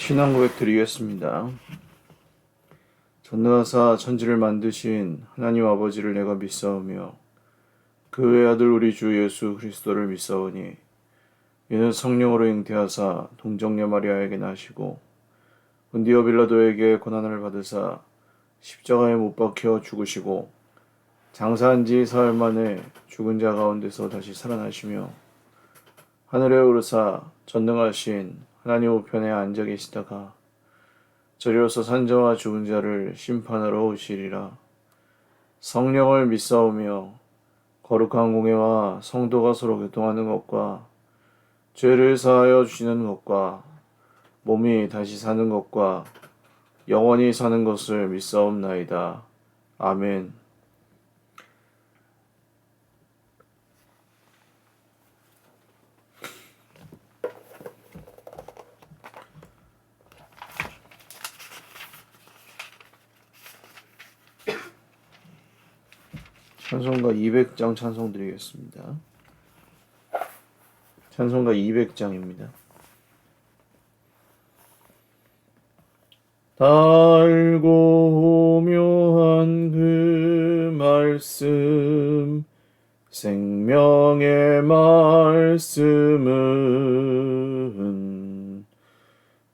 신앙 고백 드리겠습니다. 전능하사 천지를 만드신 하나님 아버지를 내가 믿사오며 그 외아들 우리 주 예수 그리스도를 믿사오니 이는 성령으로 잉태하사 동정녀 마리아에게 나시고 본디오 빌라도에게 고난을 받으사 십자가에 못 박혀 죽으시고 장사한 지 사흘 만에 죽은 자 가운데서 다시 살아나시며 하늘에 오르사 전능하신 하나님 우편에 앉아 계시다가 저리로서 산자와 죽은 자를 심판하러 오시리라. 성령을 믿사오며 거룩한 공회와 성도가 서로 교통하는 것과 죄를 사하여 주시는 것과 몸이 다시 사는 것과 영원히 사는 것을 믿사옵나이다. 아멘. 찬송가 200장 찬송 드리겠습니다. 찬송가 200장입니다. 달고 묘한 그 말씀 생명의 말씀은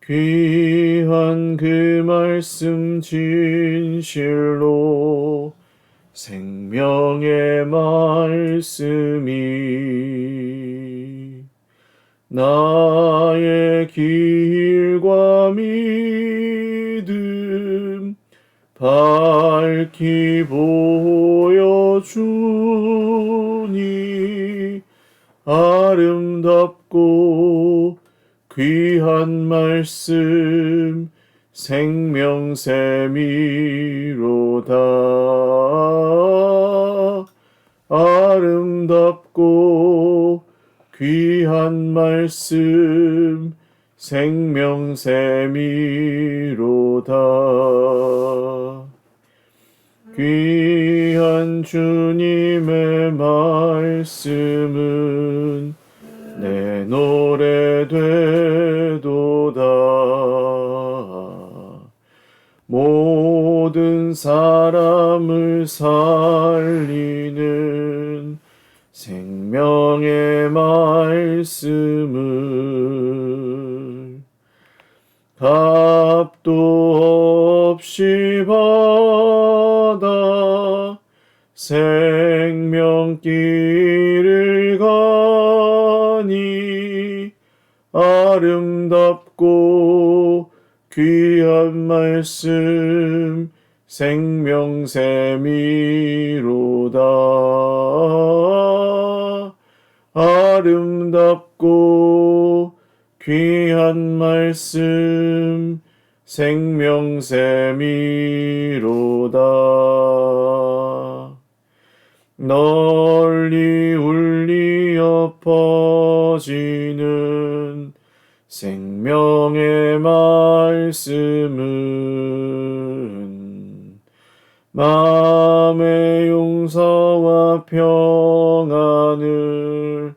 귀한 그 말씀 진실로 생명의 말씀이 나의 길과 믿음 밝히 보여주니 아름답고 귀한 말씀 생명샘이로다. 아름답고 귀한 말씀 생명샘이로다. 귀한 주님의 말씀은 내 노래 되도다. 모든 사람을 살리는 생명의 말씀을 값도 없이 받아 생명길을 가니 아름답고 귀한 말씀 생명샘이로다. 아름답고 귀한 말씀 생명샘이로다. 널리 울리어 퍼지는 생명의 말씀은 마음의 용서와 평안을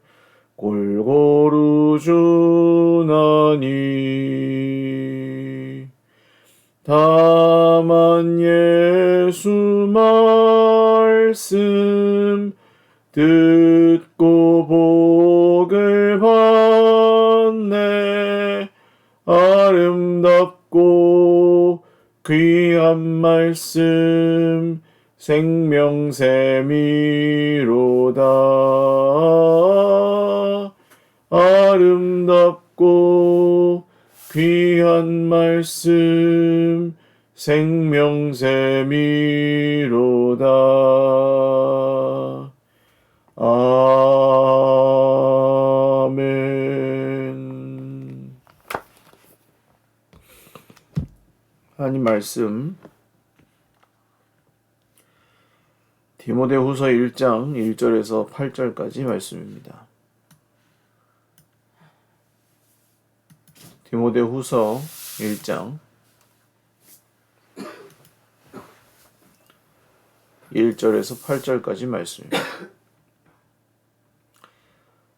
골고루 주나니 다만 예수 말씀 듣고 복을 받네. 아름답고 귀한 말씀 생명샘이로다. 아름답고 귀한 말씀 생명샘이로다. 아멘. 하나님 말씀 디모데후서 1장 1절에서 8절까지 말씀입니다. 디모데후서 1장 1절에서 8절까지 말씀입니다.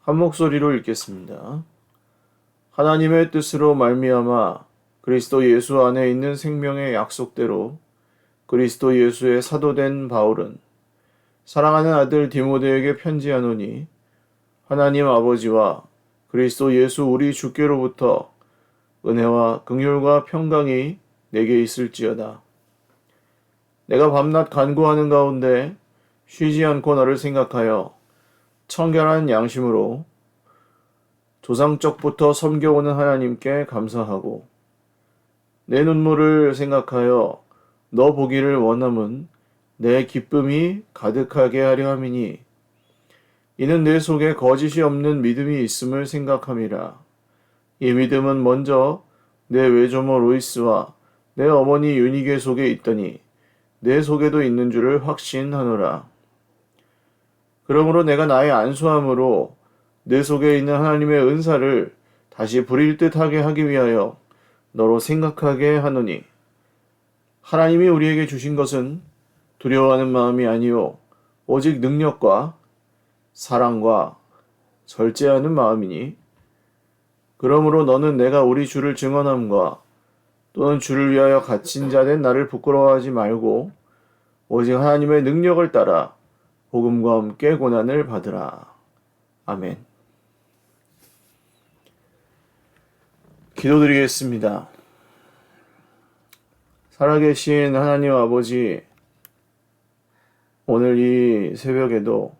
한 목소리로 읽겠습니다. 하나님의 뜻으로 말미암아 그리스도 예수 안에 있는 생명의 약속대로 그리스도 예수의 사도된 바울은 사랑하는 아들 디모데에게 편지하노니 하나님 아버지와 그리스도 예수 우리 주께로부터 은혜와 긍휼과 평강이 내게 있을지어다. 내가 밤낮 간구하는 가운데 쉬지 않고 너를 생각하여 청결한 양심으로 조상적부터 섬겨오는 하나님께 감사하고 내 눈물을 생각하여 너 보기를 원함은 내 기쁨이 가득하게 하려 함이니 이는 내 속에 거짓이 없는 믿음이 있음을 생각함이라. 이 믿음은 먼저 내 외조모 로이스와 내 어머니 유니게 속에 있더니 내 속에도 있는 줄을 확신하노라. 그러므로 내가 나의 안수함으로 내 속에 있는 하나님의 은사를 다시 부릴 듯하게 하기 위하여 너로 생각하게 하노니 하나님이 우리에게 주신 것은 두려워하는 마음이 아니요 오직 능력과 사랑과 절제하는 마음이니 그러므로 너는 내가 우리 주를 증언함과 또는 주를 위하여 갇힌 자 된 나를 부끄러워하지 말고 오직 하나님의 능력을 따라 복음과 함께 고난을 받으라. 아멘. 기도드리겠습니다. 살아계신 하나님 아버지, 오늘 이 새벽에도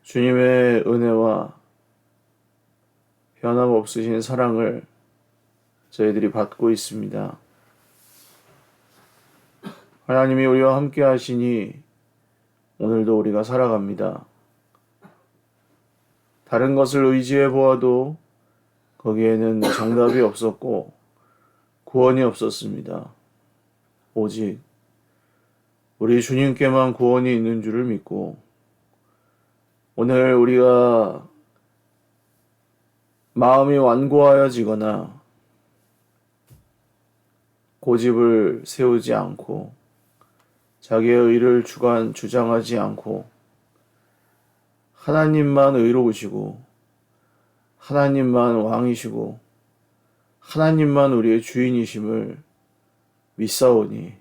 주님의 은혜와 변함없으신 사랑을 저희들이 받고 있습니다. 하나님이 우리와 함께 하시니 오늘도 우리가 살아갑니다. 다른 것을 의지해 보아도 거기에는 정답이 없었고 구원이 없었습니다. 오직 우리 주님께만 구원이 있는 줄을 믿고 오늘 우리가 마음이 완고하여지거나 고집을 세우지 않고 자기의 의를 주장하지 않고 하나님만 의로우시고 하나님만 왕이시고 하나님만 우리의 주인이심을 믿사오니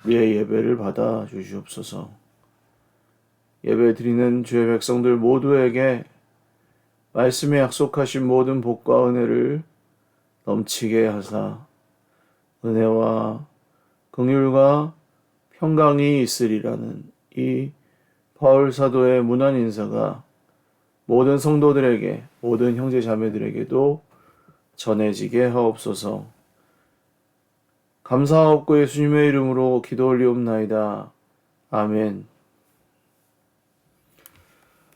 우리의 예배를 받아 주시옵소서. 예배 드리는 주의 백성들 모두에게 말씀에 약속하신 모든 복과 은혜를 넘치게 하사 은혜와 긍휼과 평강이 있으리라는 이 바울 사도의 문안 인사가 모든 성도들에게, 모든 형제 자매들에게도 전해지게 하옵소서. 감사하옵고 예수님의 이름으로 기도 올리옵나이다. 아멘.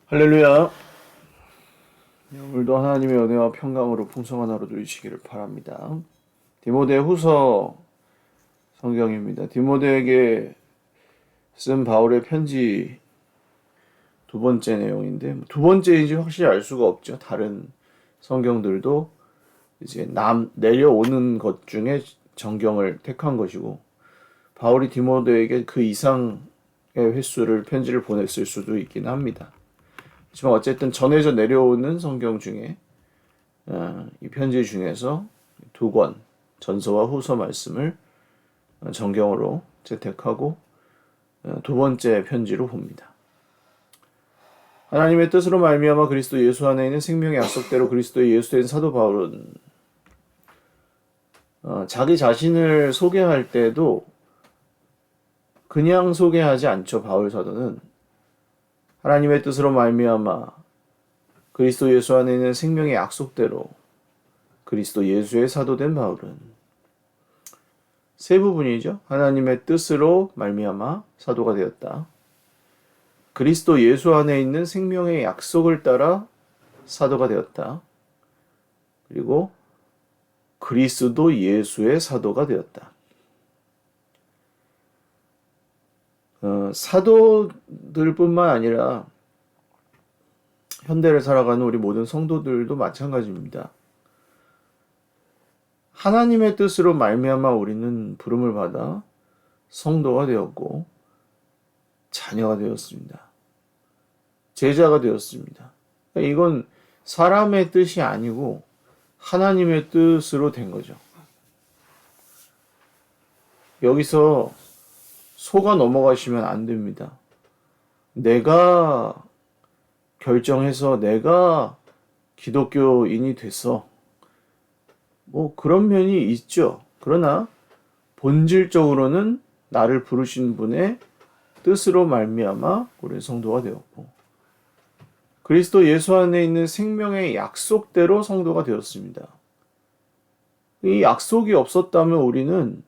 할렐루야. 오늘도 하나님의 은혜와 평강으로 풍성한 하루 누리시기를 바랍니다. 디모데 후서 성경입니다. 디모데에게 쓴 바울의 편지 두 번째 내용인데, 두 번째인지 확실히 알 수가 없죠. 다른 성경들도 이제 내려오는 것 중에 정경을 택한 것이고, 바울이 디모데에게 그 이상의 횟수를 편지를 보냈을 수도 있긴 합니다. 하지만 어쨌든 전해져 내려오는 성경 중에 이 편지 중에서 두 권, 전서와 후서 말씀을 정경으로 채택하고 두 번째 편지로 봅니다. 하나님의 뜻으로 말미암아 그리스도 예수 안에 있는 생명의 약속대로 그리스도의 예수된 사도 바울은 자기 자신을 소개할 때도 그냥 소개하지 않죠. 바울 사도는 하나님의 뜻으로 말미암아 그리스도 예수 안에 있는 생명의 약속대로 그리스도 예수의 사도된 바울은 세 부분이죠. 하나님의 뜻으로 말미암아 사도가 되었다. 그리스도 예수 안에 있는 생명의 약속을 따라 사도가 되었다. 그리고 그리스도 예수의 사도가 되었다. 사도들뿐만 아니라 현대를 살아가는 우리 모든 성도들도 마찬가지입니다. 하나님의 뜻으로 말미암아 우리는 부름을 받아 성도가 되었고 자녀가 되었습니다. 제자가 되었습니다. 이건 사람의 뜻이 아니고 하나님의 뜻으로 된 거죠. 여기서 속아 넘어가시면 안 됩니다. 내가 결정해서 내가 기독교인이 돼서 뭐 그런 면이 있죠. 그러나 본질적으로는 나를 부르신 분의 뜻으로 말미암아 우리 성도가 되었고 그리스도 예수 안에 있는 생명의 약속대로 성도가 되었습니다. 이 약속이 없었다면 우리는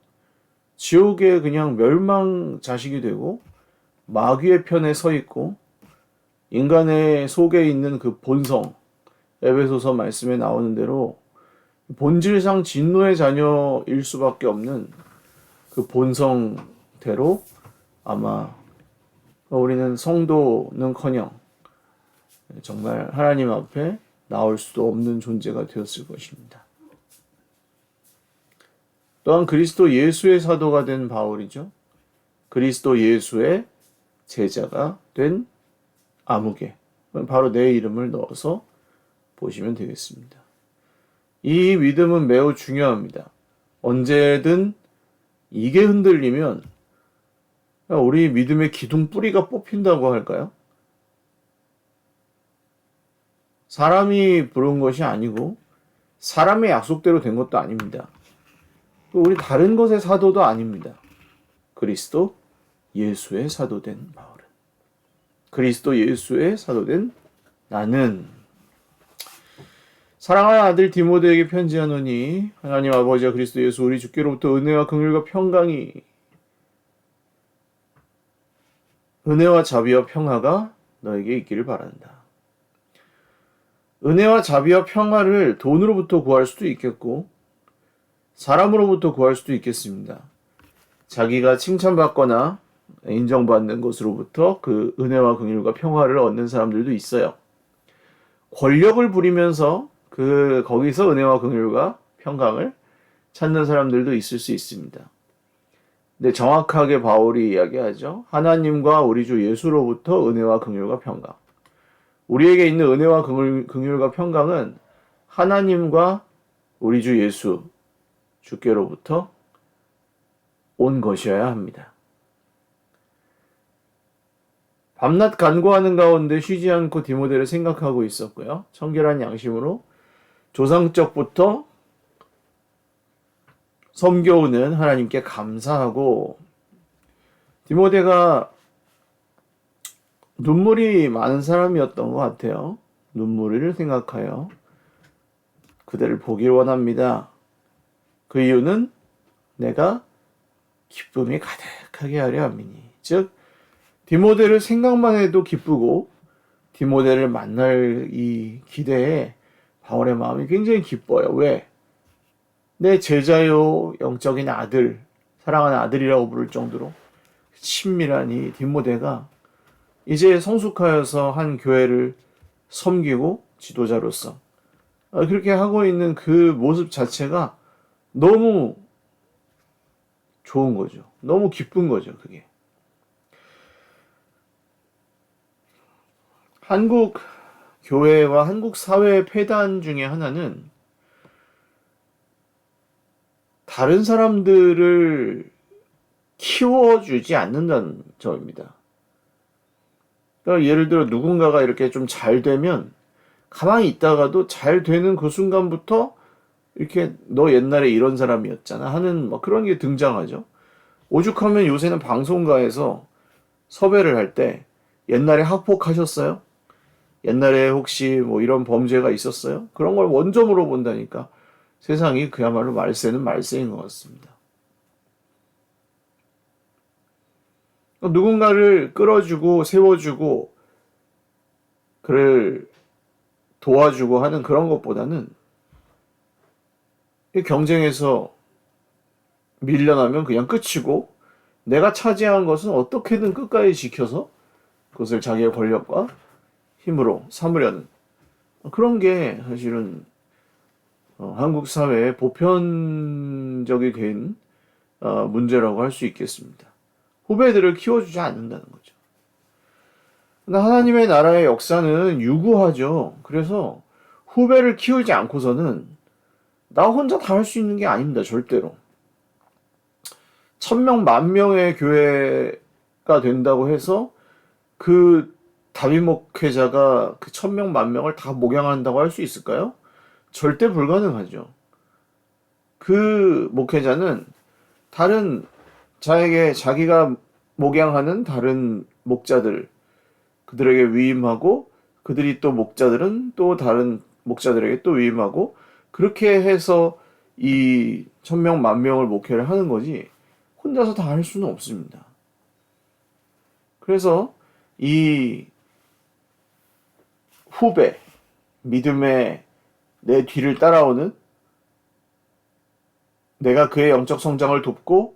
지옥의 그냥 멸망 자식이 되고 마귀의 편에 서 있고 인간의 속에 있는 그 본성, 에베소서 말씀에 나오는 대로 본질상 진노의 자녀일 수밖에 없는 그 본성대로 아마 우리는 성도는커녕 정말 하나님 앞에 나올 수도 없는 존재가 되었을 것입니다. 또한 그리스도 예수의 사도가 된 바울이죠. 그리스도 예수의 제자가 된 아무개. 바로 내 이름을 넣어서 보시면 되겠습니다. 이 믿음은 매우 중요합니다. 언제든 이게 흔들리면 우리 믿음의 기둥 뿌리가 뽑힌다고 할까요? 사람이 부른 것이 아니고 사람의 약속대로 된 것도 아닙니다. 우리 다른 것의 사도도 아닙니다. 그리스도 예수의 사도된 바울은 그리스도 예수의 사도된 나는 사랑하는 아들 디모데에게 편지하노니 하나님 아버지와 그리스도 예수 우리 주께로부터 은혜와 긍휼과 평강이 은혜와 자비와 평화가 너에게 있기를 바란다. 은혜와 자비와 평화를 돈으로부터 구할 수도 있겠고 사람으로부터 구할 수도 있겠습니다. 자기가 칭찬받거나 인정받는 것으로부터 그 은혜와 긍휼과 평화를 얻는 사람들도 있어요. 권력을 부리면서 거기서 은혜와 긍휼과 평강을 찾는 사람들도 있을 수 있습니다. 근데 정확하게 바울이 이야기하죠. 하나님과 우리 주 예수로부터 은혜와 긍휼과 평강. 우리에게 있는 은혜와 긍휼과 평강은 하나님과 우리 주 예수 주께로부터 온 것이어야 합니다. 밤낮 간구하는 가운데 쉬지 않고 디모데를 생각하고 있었고요. 청결한 양심으로 조상적부터 섬겨오는 하나님께 감사하고 디모데가 눈물이 많은 사람이었던 것 같아요. 눈물을 생각하여 그대를 보길 원합니다. 그 이유는 내가 기쁨이 가득하게 하려 함이니. 즉 디모데를 생각만 해도 기쁘고 디모데를 만날 이 기대에 바울의 마음이 굉장히 기뻐요. 왜? 내 제자요 영적인 아들, 사랑하는 아들이라고 부를 정도로 친밀한 이 디모데가 이제 성숙하여서 한 교회를 섬기고 지도자로서 그렇게 하고 있는 그 모습 자체가 너무 좋은 거죠. 너무 기쁜 거죠, 그게. 한국 교회와 한국 사회의 폐단 중에 하나는 다른 사람들을 키워주지 않는다는 점입니다. 그러니까 예를 들어 누군가가 이렇게 좀 잘 되면 가만히 있다가도 잘 되는 그 순간부터 이렇게 너 옛날에 이런 사람이었잖아 하는 뭐 그런 게 등장하죠. 오죽하면 요새는 방송가에서 섭외를 할 때 옛날에 학폭하셨어요? 옛날에 혹시 뭐 이런 범죄가 있었어요? 그런 걸 먼저 물어본다니까 세상이 그야말로 말세는 말세인 것 같습니다. 누군가를 끌어주고 세워주고 그를 도와주고 하는 그런 것보다는 경쟁에서 밀려나면 그냥 끝이고 내가 차지한 것은 어떻게든 끝까지 지켜서 그것을 자기의 권력과 힘으로 삼으려는 그런 게 사실은 한국 사회의 보편적이 된 문제라고 할 수 있겠습니다. 후배들을 키워주지 않는다는 거죠. 근데 하나님의 나라의 역사는 유구하죠. 그래서 후배를 키우지 않고서는 나 혼자 다 할 수 있는 게 아닙니다. 절대로. 천명 만명의 교회가 된다고 해서 그 다윗 목회자가 그 천명 만명을 다 목양한다고 할 수 있을까요? 절대 불가능하죠. 그 목회자는 다른 자기가 목양하는 다른 목자들, 그들에게 위임하고, 그들이 또 목자들은 또 다른 목자들에게 또 위임하고, 그렇게 해서 이 천명 만명을 목회를 하는 거지 혼자서 다 할 수는 없습니다. 그래서 이 후배, 믿음의 내 뒤를 따라오는, 내가 그의 영적 성장을 돕고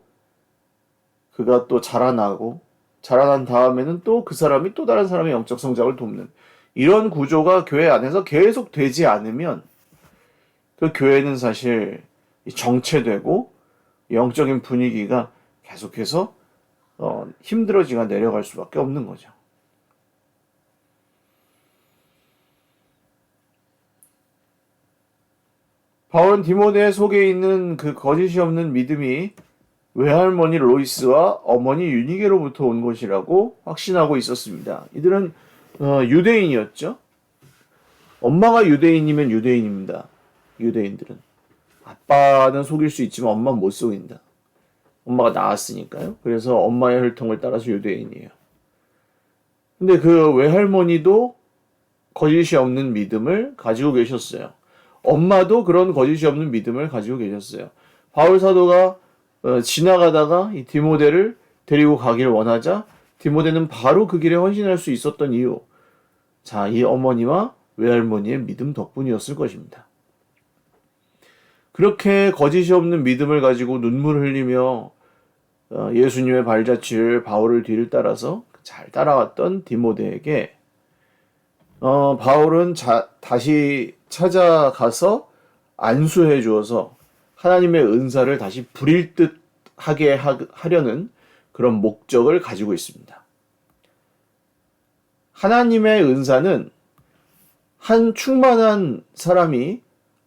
그가 또 자라난 다음에는 또 그 사람이 또 다른 사람의 영적 성장을 돕는 이런 구조가 교회 안에서 계속 되지 않으면 그 교회는 사실 정체되고 영적인 분위기가 계속해서 힘들어지가 내려갈 수밖에 없는 거죠. 바울은 디모데 속에 있는 그 거짓이 없는 믿음이 외할머니 로이스와 어머니 유니게로부터 온 것이라고 확신하고 있었습니다. 이들은 유대인이었죠. 엄마가 유대인이면 유대인입니다. 유대인들은. 아빠는 속일 수 있지만 엄마는 못 속인다. 엄마가 낳았으니까요. 그래서 엄마의 혈통을 따라서 유대인이에요. 근데 그 외할머니도 거짓이 없는 믿음을 가지고 계셨어요. 엄마도 그런 거짓이 없는 믿음을 가지고 계셨어요. 바울 사도가 지나가다가 이 디모데를 데리고 가길 원하자 디모데는 바로 그 길에 헌신할 수 있었던 이유. 자, 이 어머니와 외할머니의 믿음 덕분이었을 것입니다. 그렇게 거짓이 없는 믿음을 가지고 눈물을 흘리며 예수님의 발자취를 바울을 뒤를 따라서 잘 따라왔던 디모데에게 바울은 다시 찾아가서 안수해 주어서 하나님의 은사를 다시 부릴 듯 하게 하려는 그런 목적을 가지고 있습니다. 하나님의 은사는 한 충만한 사람이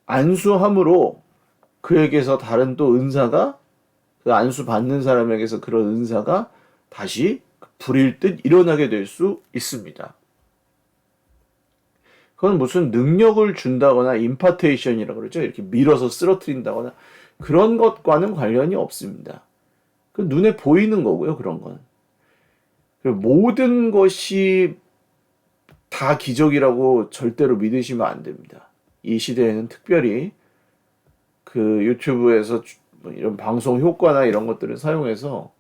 안수함으로 그에게서 다른 또 은사가, 그 안수 받는 사람에게서 그런 은사가 다시 부릴 듯 일어나게 될 수 있습니다. 그건 무슨 능력을 준다거나 임파테이션이라고 그러죠. 이렇게 밀어서 쓰러뜨린다거나 그런 것과는 관련이 없습니다. 그 눈에 보이는 거고요. 그런 건. 모든 것이 다 기적이라고 절대로 믿으시면 안 됩니다. 이 시대에는 특별히 그 유튜브에서 이런 방송 효과나 이런 것들을 사용해서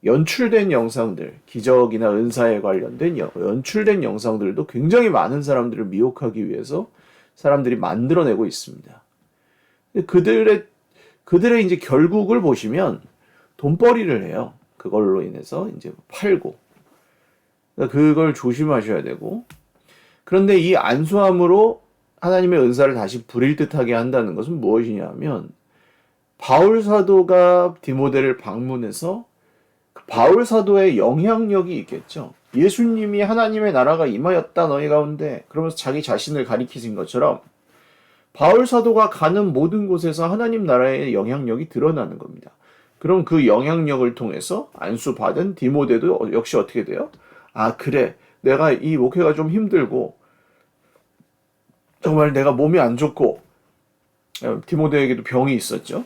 연출된 영상들, 기적이나 은사에 관련된 연출된 영상들도 굉장히 많은 사람들을 미혹하기 위해서 사람들이 만들어내고 있습니다. 그들의 이제 결국을 보시면 돈벌이를 해요. 그걸로 인해서 이제 팔고. 그걸 조심하셔야 되고. 그런데 이 안수함으로 하나님의 은사를 다시 부릴 듯하게 한다는 것은 무엇이냐 하면 바울 사도가 디모데를 방문해서 바울 사도의 영향력이 있겠죠. 예수님이 하나님의 나라가 임하였다 너희 가운데 그러면서 자기 자신을 가리키신 것처럼 바울 사도가 가는 모든 곳에서 하나님 나라의 영향력이 드러나는 겁니다. 그럼 그 영향력을 통해서 안수받은 디모데도 역시 어떻게 돼요? 아 그래 내가 이 목회가 좀 힘들고 정말 내가 몸이 안 좋고 디모데에게도 병이 있었죠.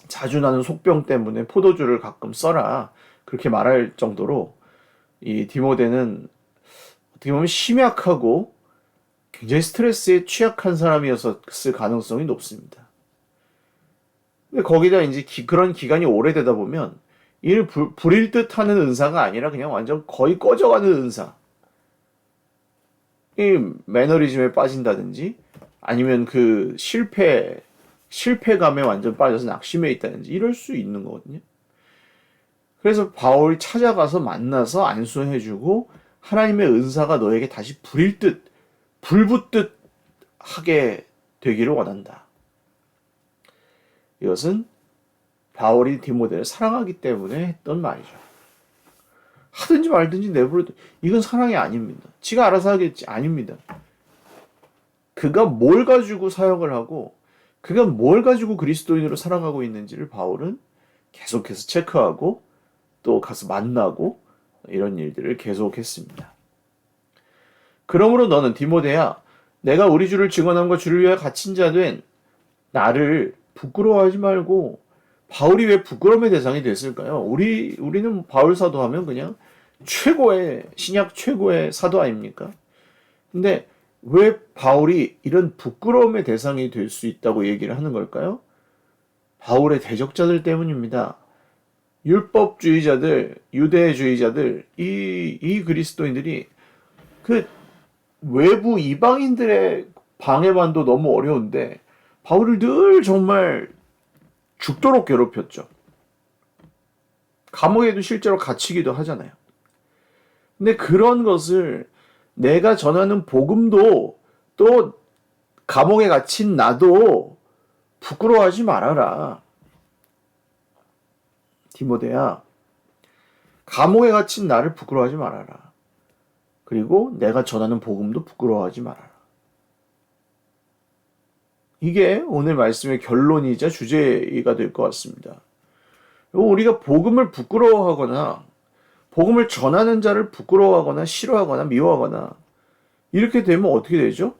자주 나는 속병 때문에 포도주를 가끔 써라. 그렇게 말할 정도로 이 디모데는 어떻게 보면 심약하고 굉장히 스트레스에 취약한 사람이었을 가능성이 높습니다. 근데 거기다 이제 그런 기간이 오래되다 보면 이를 부릴 듯 하는 은사가 아니라 그냥 완전 거의 꺼져가는 은사. 이 매너리즘에 빠진다든지 아니면 그 실패감에 완전 빠져서 낙심해 있다든지 이럴 수 있는 거거든요. 그래서 바울이 찾아가서 만나서 안수해주고 하나님의 은사가 너에게 다시 불붙듯 하게 되기를 원한다. 이것은 바울이 디모데를 사랑하기 때문에 했던 말이죠. 하든지 말든지 내버려둬. 이건 사랑이 아닙니다. 지가 알아서 하겠지. 아닙니다. 그가 뭘 가지고 사역을 하고 그가 뭘 가지고 그리스도인으로 살아가고 있는지를 바울은 계속해서 체크하고 또 가서 만나고 이런 일들을 계속했습니다. 그러므로 너는 디모데야, 내가 우리 주를 증언함과 주를 위하여 갇힌 자 된 나를 부끄러워하지 말고. 바울이 왜 부끄러움의 대상이 됐을까요? 우리는 바울 사도 하면 그냥 신약 최고의 사도 아닙니까? 근데 왜 바울이 이런 부끄러움의 대상이 될 수 있다고 얘기를 하는 걸까요? 바울의 대적자들 때문입니다. 율법주의자들, 유대주의자들, 이 그리스도인들이 그 외부 이방인들의 방해만도 너무 어려운데 바울을 늘 정말 죽도록 괴롭혔죠. 감옥에도 실제로 갇히기도 하잖아요. 근데 그런 것을 내가 전하는 복음도 또 감옥에 갇힌 나도 부끄러워하지 말아라. 디모데야, 감옥에 갇힌 나를 부끄러워하지 말아라. 그리고 내가 전하는 복음도 부끄러워하지 말아라. 이게 오늘 말씀의 결론이자 주제가 될 것 같습니다. 우리가 복음을 부끄러워하거나 복음을 전하는 자를 부끄러워하거나 싫어하거나 미워하거나 이렇게 되면 어떻게 되죠?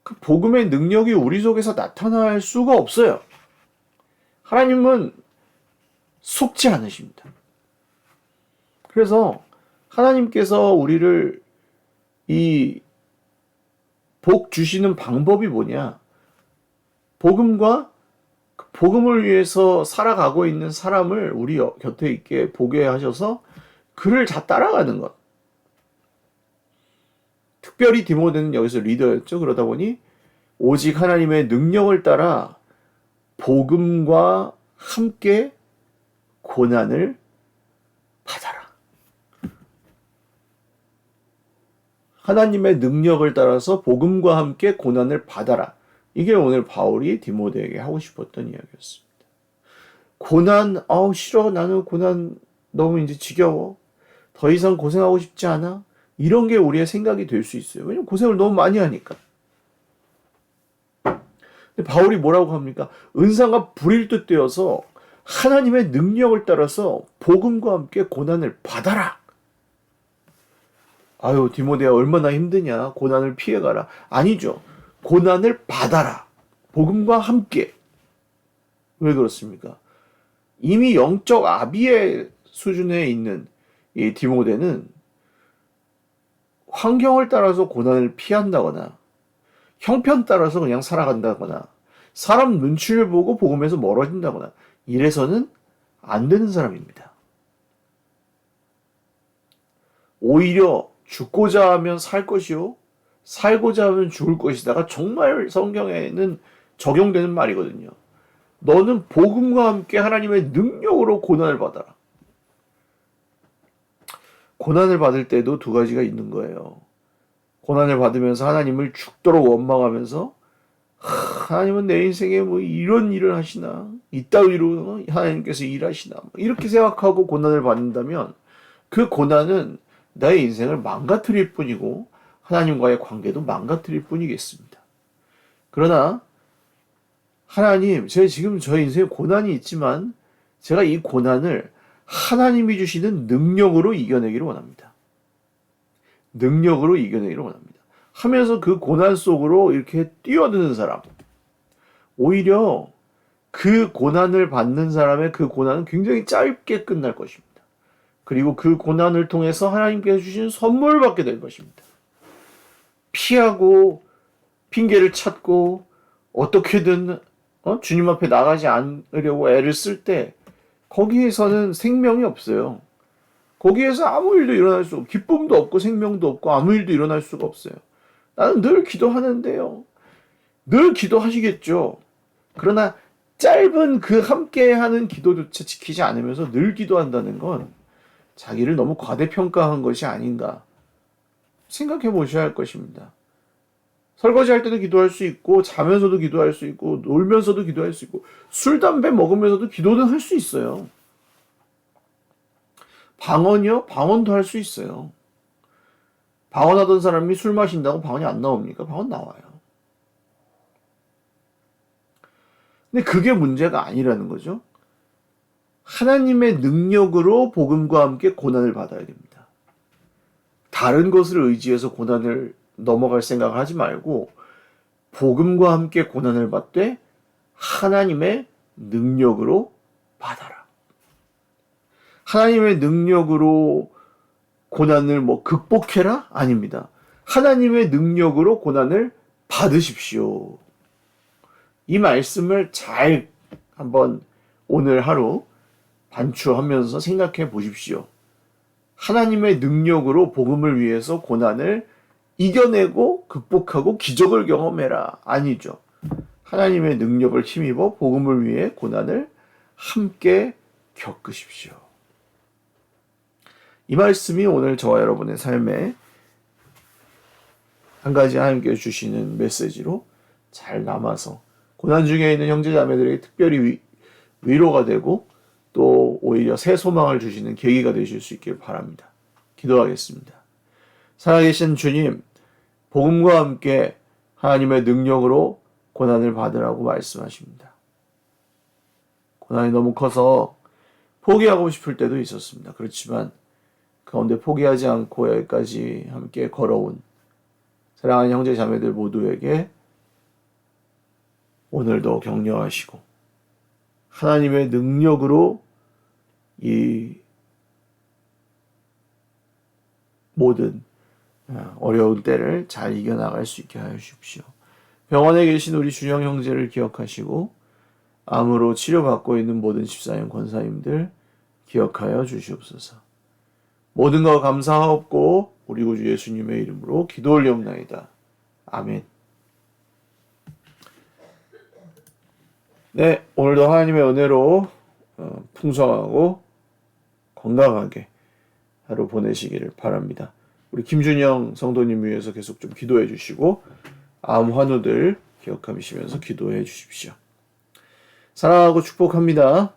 그 복음의 능력이 우리 속에서 나타날 수가 없어요. 하나님은 속지 않으십니다. 그래서 하나님께서 우리를 이 복 주시는 방법이 뭐냐? 복음을 위해서 살아가고 있는 사람을 우리 곁에 있게 보게 하셔서 그를 다 따라가는 것. 특별히 디모데는 여기서 리더였죠. 그러다 보니 오직 하나님의 능력을 따라 복음과 함께 고난을 받아라. 하나님의 능력을 따라서 복음과 함께 고난을 받아라. 이게 오늘 바울이 디모데에게 하고 싶었던 이야기였습니다. 고난, 싫어. 나는 고난 너무 이제 지겨워. 더 이상 고생하고 싶지 않아. 이런 게 우리의 생각이 될 수 있어요. 왜냐면 고생을 너무 많이 하니까. 근데 바울이 뭐라고 합니까? 은사가 부릴 듯 되어서 하나님의 능력을 따라서 복음과 함께 고난을 받아라. 아유, 디모데야 얼마나 힘드냐. 고난을 피해가라. 아니죠. 고난을 받아라. 복음과 함께. 왜 그렇습니까? 이미 영적 아비의 수준에 있는 이 디모데는 환경을 따라서 고난을 피한다거나 형편 따라서 그냥 살아간다거나 사람 눈치를 보고 복음에서 멀어진다거나 이래서는 안 되는 사람입니다. 오히려 죽고자 하면 살 것이요 살고자 하면 죽을 것이다가 정말 성경에는 적용되는 말이거든요. 너는 복음과 함께 하나님의 능력으로 고난을 받아라. 고난을 받을 때도 두 가지가 있는 거예요. 고난을 받으면서 하나님을 죽도록 원망하면서 하나님은 내 인생에 뭐 이런 일을 하시나 이따위로 하나님께서 일하시나 이렇게 생각하고 고난을 받는다면 그 고난은 나의 인생을 망가뜨릴 뿐이고 하나님과의 관계도 망가뜨릴 뿐이겠습니다. 그러나 하나님, 제가 지금 저의 인생에 고난이 있지만 제가 이 고난을 하나님이 주시는 능력으로 이겨내기를 원합니다. 능력으로 이겨내기를 원합니다. 하면서 그 고난 속으로 이렇게 뛰어드는 사람, 오히려 그 고난을 받는 사람의 그 고난은 굉장히 짧게 끝날 것입니다. 그리고 그 고난을 통해서 하나님께서 주신 선물을 받게 될 것입니다. 피하고 핑계를 찾고 어떻게든 주님 앞에 나가지 않으려고 애를 쓸 때 거기에서는 생명이 없어요. 거기에서 아무 일도 일어날 수 없고 기쁨도 없고 생명도 없고 아무 일도 일어날 수가 없어요. 나는 늘 기도하는데요. 늘 기도하시겠죠. 그러나 짧은 그 함께하는 기도조차 지키지 않으면서 늘 기도한다는 건 자기를 너무 과대평가한 것이 아닌가 생각해 보셔야 할 것입니다. 설거지할 때도 기도할 수 있고 자면서도 기도할 수 있고 놀면서도 기도할 수 있고 술, 담배 먹으면서도 기도는 할 수 있어요. 방언이요? 방언도 할 수 있어요. 방언하던 사람이 술 마신다고 방언이 안 나옵니까? 방언 나와요. 근데 그게 문제가 아니라는 거죠. 하나님의 능력으로 복음과 함께 고난을 받아야 됩니다. 다른 것을 의지해서 고난을 넘어갈 생각을 하지 말고 복음과 함께 고난을 받되 하나님의 능력으로 받아라. 하나님의 능력으로 고난을 극복해라? 아닙니다. 하나님의 능력으로 고난을 받으십시오. 이 말씀을 잘 한번 오늘 하루 반추하면서 생각해 보십시오. 하나님의 능력으로 복음을 위해서 고난을 이겨내고 극복하고 기적을 경험해라. 아니죠. 하나님의 능력을 힘입어 복음을 위해 고난을 함께 겪으십시오. 이 말씀이 오늘 저와 여러분의 삶에 한 가지 하나님께서 주시는 메시지로 잘 남아서 고난 중에 있는 형제자매들에게 특별히 위로가 되고 또 오히려 새 소망을 주시는 계기가 되실 수 있길 바랍니다. 기도하겠습니다. 살아계신 주님, 복음과 함께 하나님의 능력으로 고난을 받으라고 말씀하십니다. 고난이 너무 커서 포기하고 싶을 때도 있었습니다. 그렇지만 가운데 포기하지 않고 여기까지 함께 걸어온 사랑하는 형제 자매들 모두에게 오늘도 격려하시고 하나님의 능력으로 이 모든 어려운 때를 잘 이겨나갈 수 있게 하여 주십시오. 병원에 계신 우리 준영 형제를 기억하시고 암으로 치료받고 있는 모든 집사님 권사님들 기억하여 주시옵소서. 모든 것 감사하옵고 우리 구주 예수님의 이름으로 기도 올리옵나이다. 아멘. 네, 오늘도 하나님의 은혜로 풍성하고 건강하게 하루 보내시기를 바랍니다. 우리 김준영 성도님 위해서 계속 좀 기도해 주시고 암 환우들 기억하시면서 기도해 주십시오. 사랑하고 축복합니다.